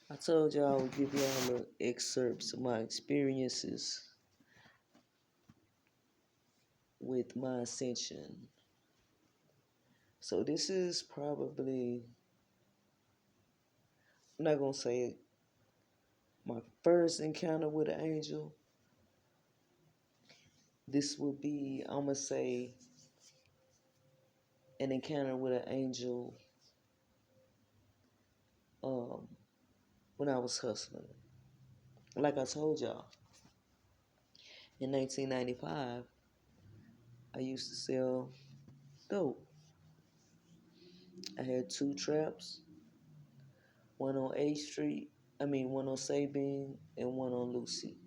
I told y'all I would give y'all little excerpts of my experiences with my ascension. So this is probably, I'm not gonna say my first encounter with an angel. This would be, I'm gonna say, an encounter with an angel um, when I was hustling. Like I told y'all, in 1995, I used to sell dope. I had two traps, one on one on Sabine and one on Lucy.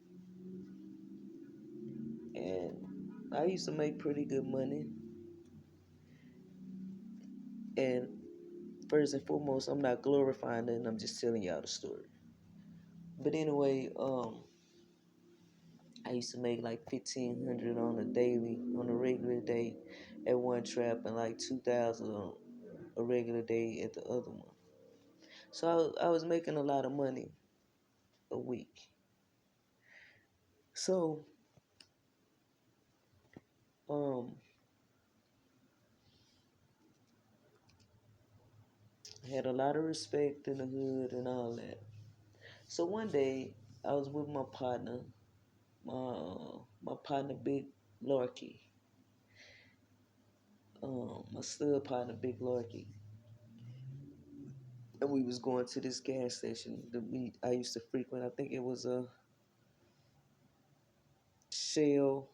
And I used to make pretty good money. And first and foremost, I'm not glorifying it, I'm just telling y'all the story. But anyway, I used to make like 1,500 on a daily, on a regular day at one trap, and like 2,000 on a regular day at the other one. So I was making a lot of money a week. So um, I had a lot of respect in the hood and all that. So one day I was with my partner, my partner Big Larky, my stud partner Big Larky, and we was going to this gas station that I used to frequent. I think it was a Shell.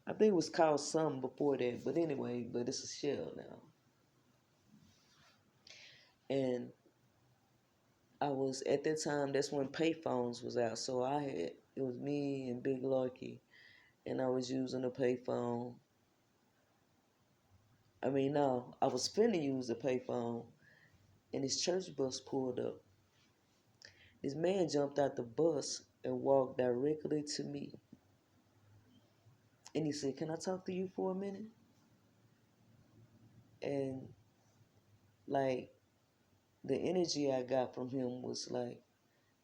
I think it was called something before that, but anyway, but it's a Shell now. And I was at that time. That's when payphones was out. So it was me and Big Larky, and I was using a payphone. I mean, no, I was finna use the payphone, and this church bus pulled up. This man jumped out the bus and walked directly to me, and he said, "Can I talk to you for a minute?" And like the energy I got from him was like,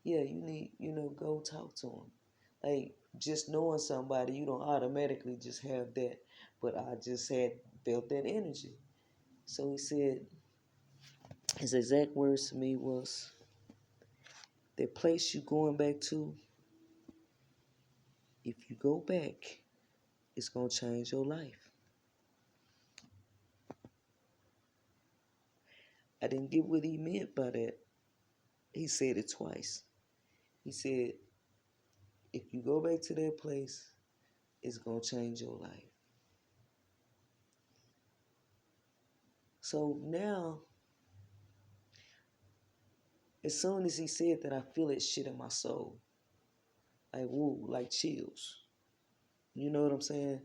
"Yeah, you need, go talk to him." Like just knowing somebody, you don't automatically just have that, but I just had felt that energy. So he said, his exact words to me was, "The place you going back to, if you go back, it's gonna change your life." I didn't get what he meant by that. He said it twice. He said, "If you go back to that place, it's gonna change your life." So now, as soon as he said that, I feel that shit in my soul. Like, woo, like chills. You know what I'm saying?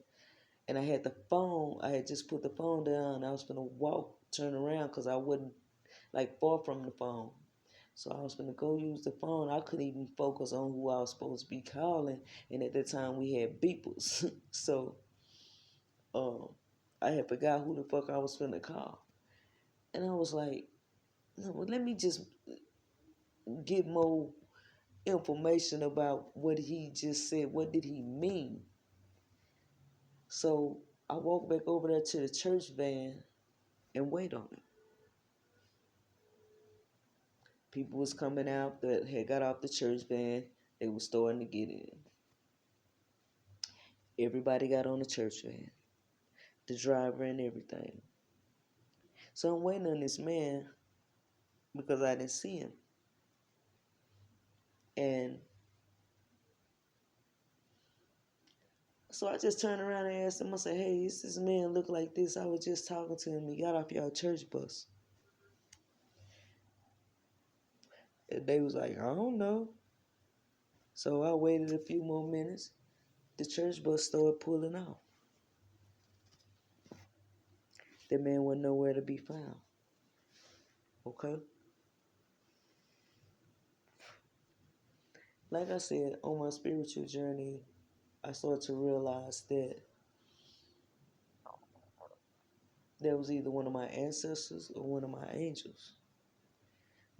And I had the phone, I had just put the phone down. I was gonna walk, turn around, because I wasn't like far from the phone. So I was gonna go use the phone. I couldn't even focus on who I was supposed to be calling. And at that time we had beepers. So um I had forgot who the fuck I was finna call. And I was like, no, well, let me just get more information about what he just said. What did he mean? So I walked back over there to the church van and wait on it. People was coming out that had got off the church van. They was starting to get in. Everybody got on the church van, the driver and everything. So I'm waiting on this man because I didn't see him. And so I just turned around and asked him, I said, "Hey, this man look like this? I was just talking to him. He got off your church bus." And they was like, "I don't know." So I waited a few more minutes. The church bus started pulling off. That man wasn't nowhere to be found. Okay? Like I said, on my spiritual journey, I started to realize that was either one of my ancestors or one of my angels.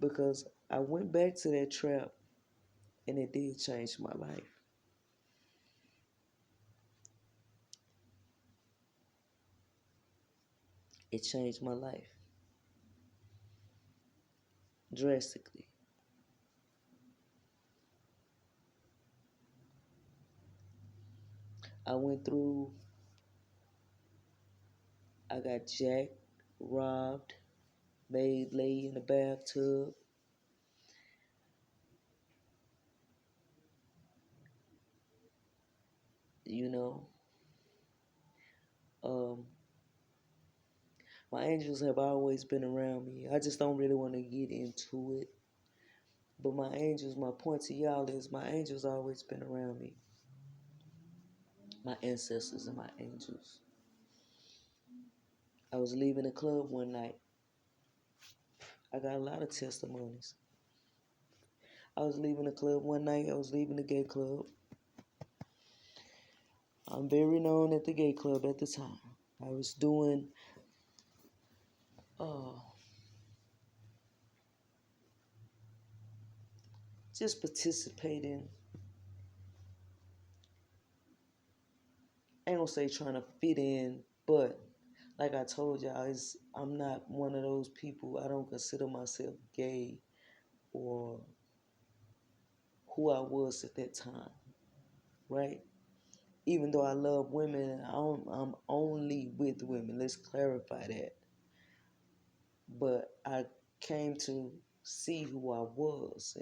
because I went back to that trap and it did change my life. It changed my life drastically. I went through, I got jacked, robbed, made lay in the bathtub. You know, um, my angels have always been around me. I just don't really want to get into it. But my angels, my point to y'all is my angels always been around me. My ancestors and my angels. I was leaving the club one night. I got a lot of testimonies. I was leaving the club one night. I was leaving the gay club. I'm very known at the gay club at the time. I was doing uh, just participating. I ain't gonna say trying to fit in, but like I told y'all, I'm not one of those people. I don't consider myself gay or who I was at that time, right? Even though I love women, I'm only with women. Let's clarify that. But I came to see who I was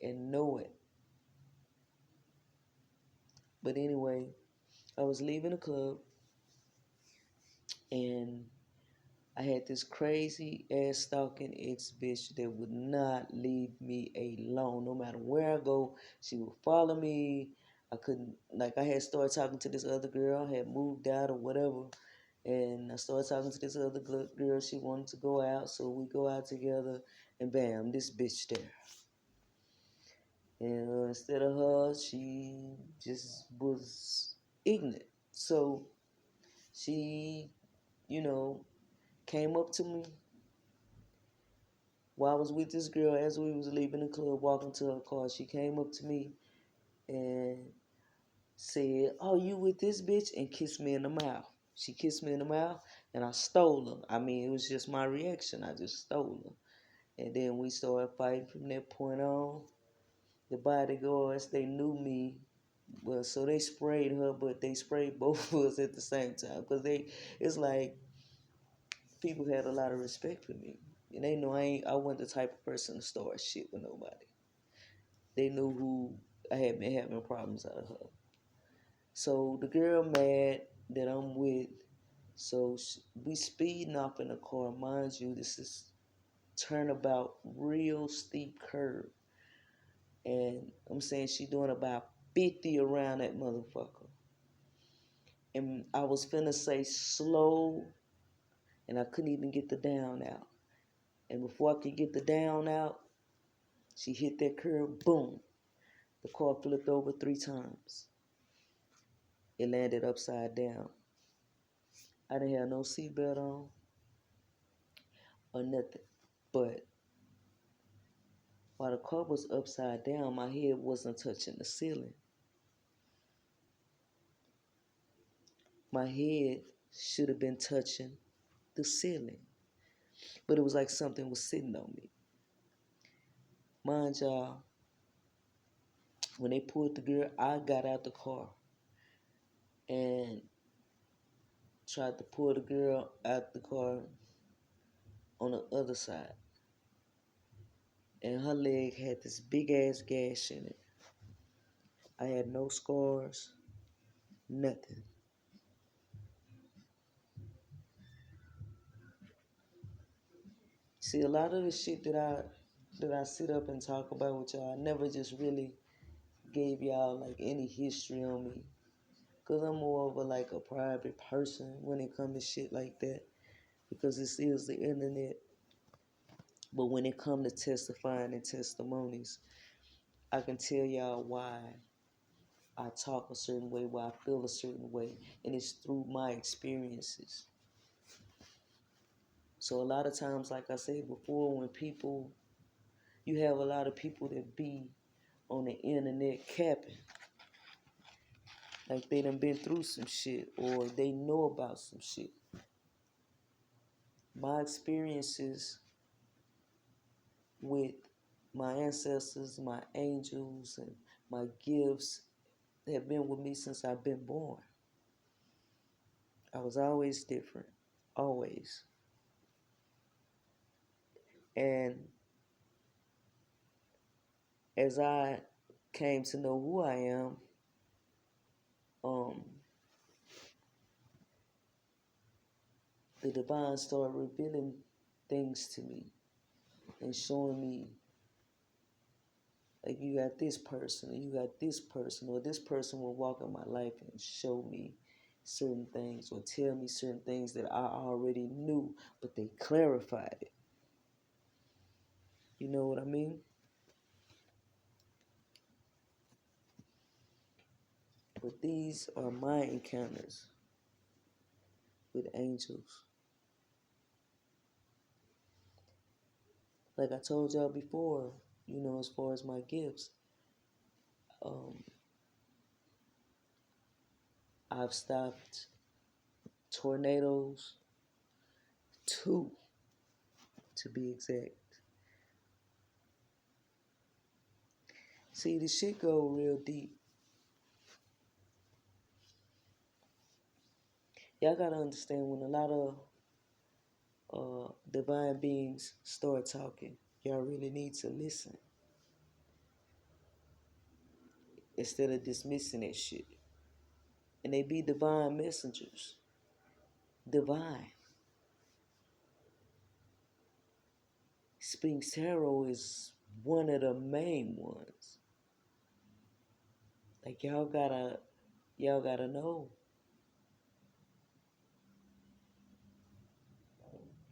and know it. But anyway, I was leaving the club and I had this crazy ass stalking ex bitch that would not leave me alone. No matter where I go, she would follow me. I couldn't, like, I had started talking to this other girl, I had moved out or whatever. And I started talking to this other girl. She wanted to go out, so we go out together. And bam, this bitch there. And instead of her, she just was ignorant. So she, you know, came up to me while I was with this girl as we was leaving the club, walking to her car. She came up to me and said, "Oh, you with this bitch?" and kissed me in the mouth. She kissed me in the mouth, and I stole her. I mean, it was just my reaction. I just stole her. And then we started fighting from that point on. The bodyguards, they knew me. Well, so they sprayed her, but they sprayed both of us at the same time. Because it's like people had a lot of respect for me. And they know I wasn't the type of person to start shit with nobody. They knew who I had been having problems out of her. So the girl mad that I'm with, so we speeding off in the car. Mind you, this is turnabout, real steep curve. And I'm saying she doing about 50 around that motherfucker. And I was finna say slow, and I couldn't even get the down out. And before I could get the down out, she hit that curve, boom. The car flipped over 3 times. It landed upside down. I didn't have no seatbelt on or nothing. But while the car was upside down, my head wasn't touching the ceiling. My head should have been touching the ceiling. But it was like something was sitting on me. Mind y'all, when they pulled the girl, I got out the car and tried to pull the girl out the car on the other side. And her leg had this big ass gash in it. I had no scars, nothing. See, a lot of the shit that I sit up and talk about with y'all, I never just really gave y'all like any history on me. Cause I'm more of a private person when it comes to shit like that. Because this is the internet. But when it comes to testifying and testimonies, I can tell y'all why I talk a certain way, why I feel a certain way, and it's through my experiences. So a lot of times, like I said before, when people, you have a lot of people that be on the internet capping, like they done been through some shit or they know about some shit. My experiences with my ancestors, my angels, and my gifts have been with me since I've been born. I was always different, always. And as I came to know who I am, um, the divine started revealing things to me and showing me, like, you got this person, or you got this person, or this person will walk in my life and show me certain things or tell me certain things that I already knew, but they clarified it. You know what I mean? But these are my encounters with angels. Like I told y'all before, as far as my gifts, um, I've stopped tornadoes, two to be exact. See, the shit go real deep. Y'all gotta understand, when a lot of divine beings start talking, y'all really need to listen instead of dismissing that shit. And they be divine messengers. Divine. Sphinx Tarot is one of the main ones. Like, y'all gotta know.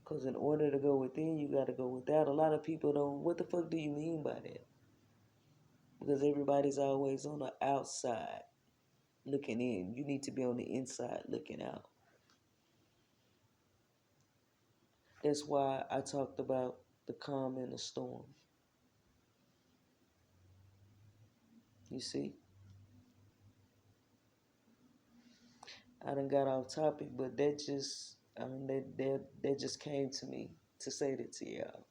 Because in order to go within, you gotta go without. A lot of people don't, what the fuck do you mean by that? Because everybody's always on the outside looking in. You need to be on the inside looking out. That's why I talked about the calm and the storm. You see? I done got off topic, but that just, that just came to me to say that to y'all.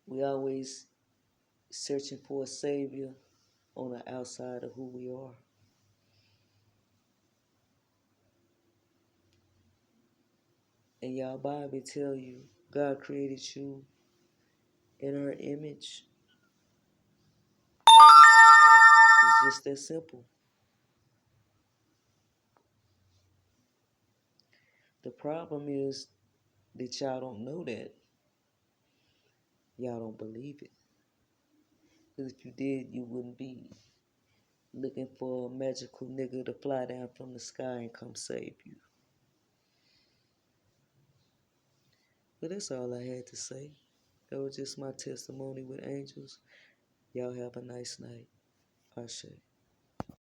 We always searching for a savior on the outside of who we are. And y'all Bible tell you God created you in our image. It's just that simple. The problem is that y'all don't know that. Y'all don't believe it. Because if you did, you wouldn't be looking for a magical nigga to fly down from the sky and come save you. But that's all I had to say. That was just my testimony with angels. Y'all have a nice night. Ashe.